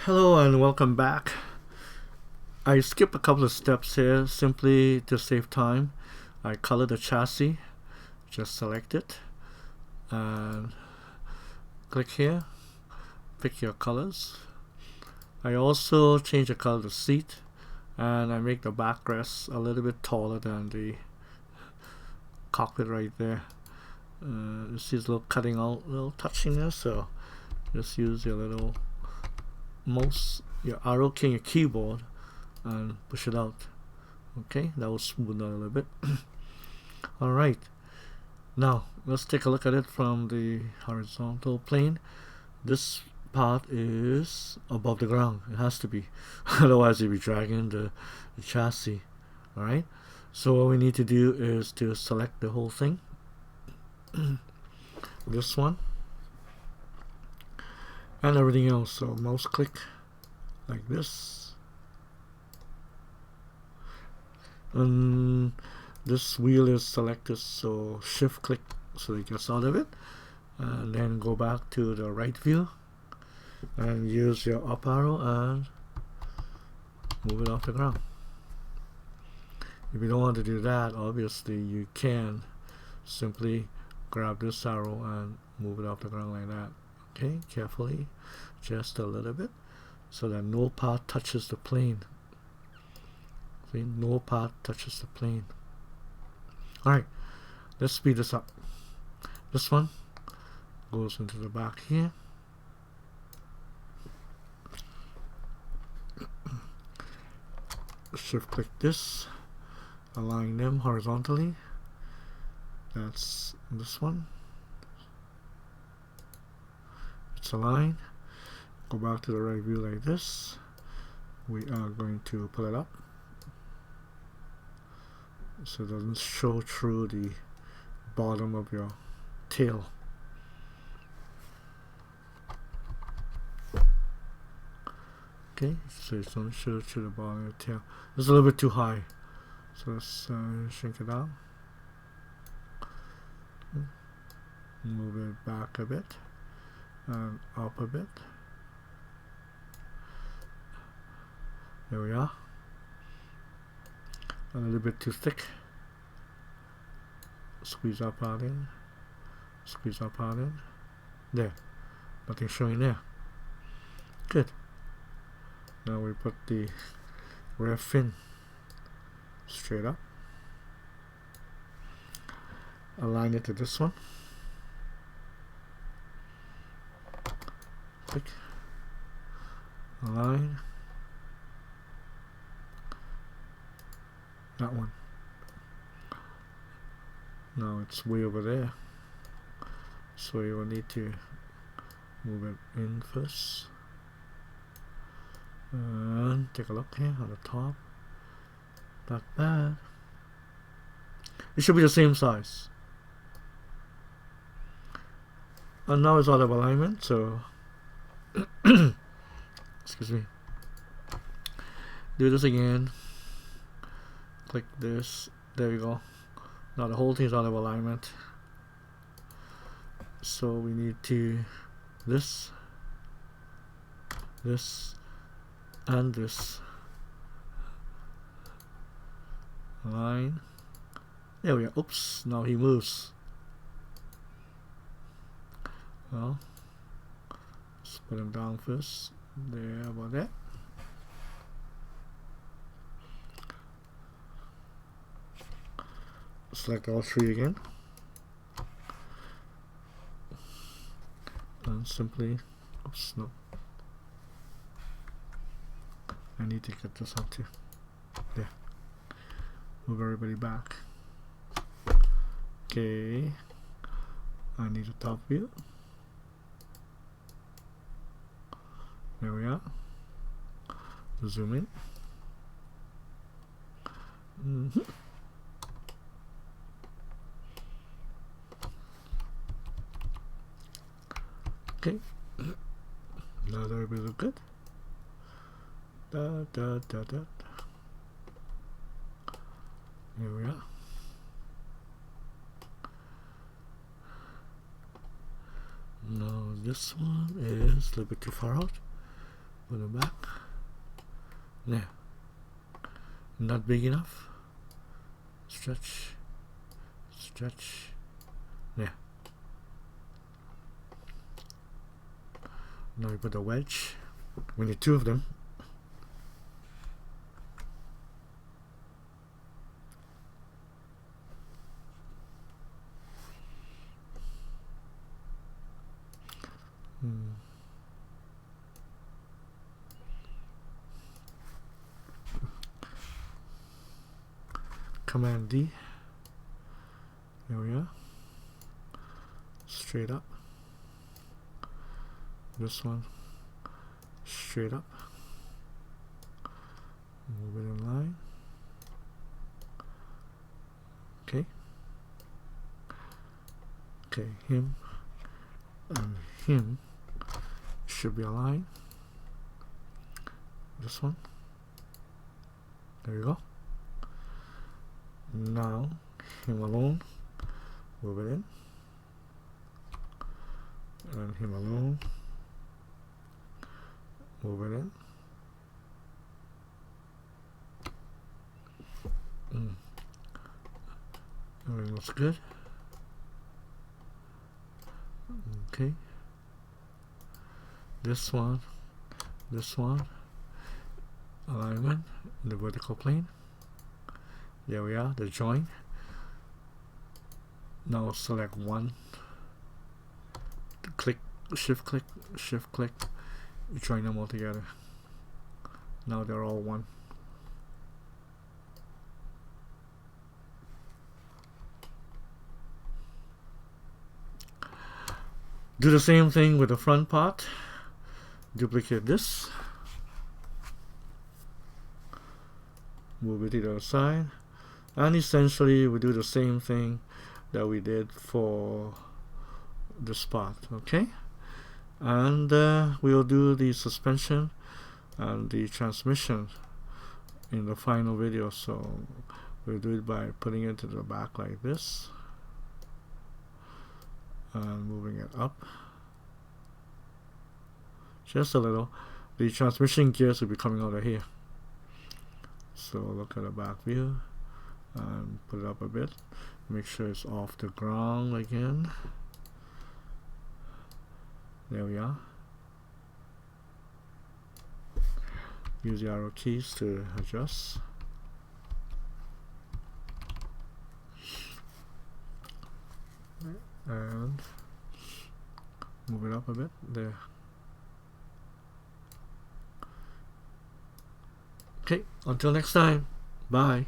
Hello and welcome back. I skipped a couple of steps here simply to save time. I color the chassis, just select it and click here, pick your colors. I also change the color of the seat and I make the backrest a little bit taller than the cockpit right there. You see it's a little cutting out, a little touching there, so just use your little your arrow key on your keyboard and push it out. Okay, that will smooth out a little bit. Alright, now let's take a look at it from the horizontal plane. This part is above the ground. It has to be, otherwise you'll be dragging the chassis. Alright, so what we need to do is to select the whole thing. This one and everything else. So mouse click like this, and this wheel is selected, so shift click so it gets out of it, and then go back to the right view and use your up arrow and move it off the ground. If you don't want to do that, obviously you can simply grab this arrow and move it off the ground like that. Okay, carefully, just a little bit, so that no part touches the plane. See, no part touches the plane. Alright, let's speed this up. This one goes into the back here. Shift click this, align them horizontally. That's this one. It's aligned. Go back to the right view like this. We are going to pull it up so it doesn't show through the bottom of your tail. Okay, so it doesn't show through the bottom of the tail. It's a little bit too high, so let's shrink it down. Move it back a bit and up a bit. There we are. A little bit too thick. Squeeze up out in. Squeeze up out in. There. Nothing showing there. Good. Now we put the rear fin straight up. Align it to this one. Click. Align. That one. Now it's way over there, so you will need to move it in first. And take a look here on the top. Not bad. It should be the same size. And now it's out of alignment, so excuse me. Do this again. Click this. There we go. Now the whole thing's out of alignment. So we need to this, and this. Align. There we go. Oops. Now he moves. Well, let's put him down first. There, about that. Select all three again and simply, oops, no, I need to get this out too. There, move everybody back. Okay, I need a top view. There we are. Zoom in. Okay, now that everybody look good. Here we are. Now this one is a little bit too far out. Put it back. There. Not big enough. Stretch. Stretch. There. Now we put a wedge. We need 2 of them. Command D. There we are. Straight up. This one straight up. Move it in line. Okay. Okay, him and him should be aligned. This one. There you go. Now him alone. Move it in. And him alone. Move it in. Everything looks good. Okay. This one, alignment in the vertical plane. There we are, the join. Now select one. Click, shift click, join them all together. Now they're all one. Do the same thing with the front part. Duplicate this. Move it to the other side. And essentially we do the same thing that we did for this part, okay? And we'll do the suspension and the transmission in the final video. So we'll do it by putting it to the back like this and moving it up just a little. The transmission gears will be coming out of here. So look at the back view and put it up a bit. Make sure it's off the ground again. There we are. Use the arrow keys to adjust. And move it up a bit. There. Okay, until next time. Bye.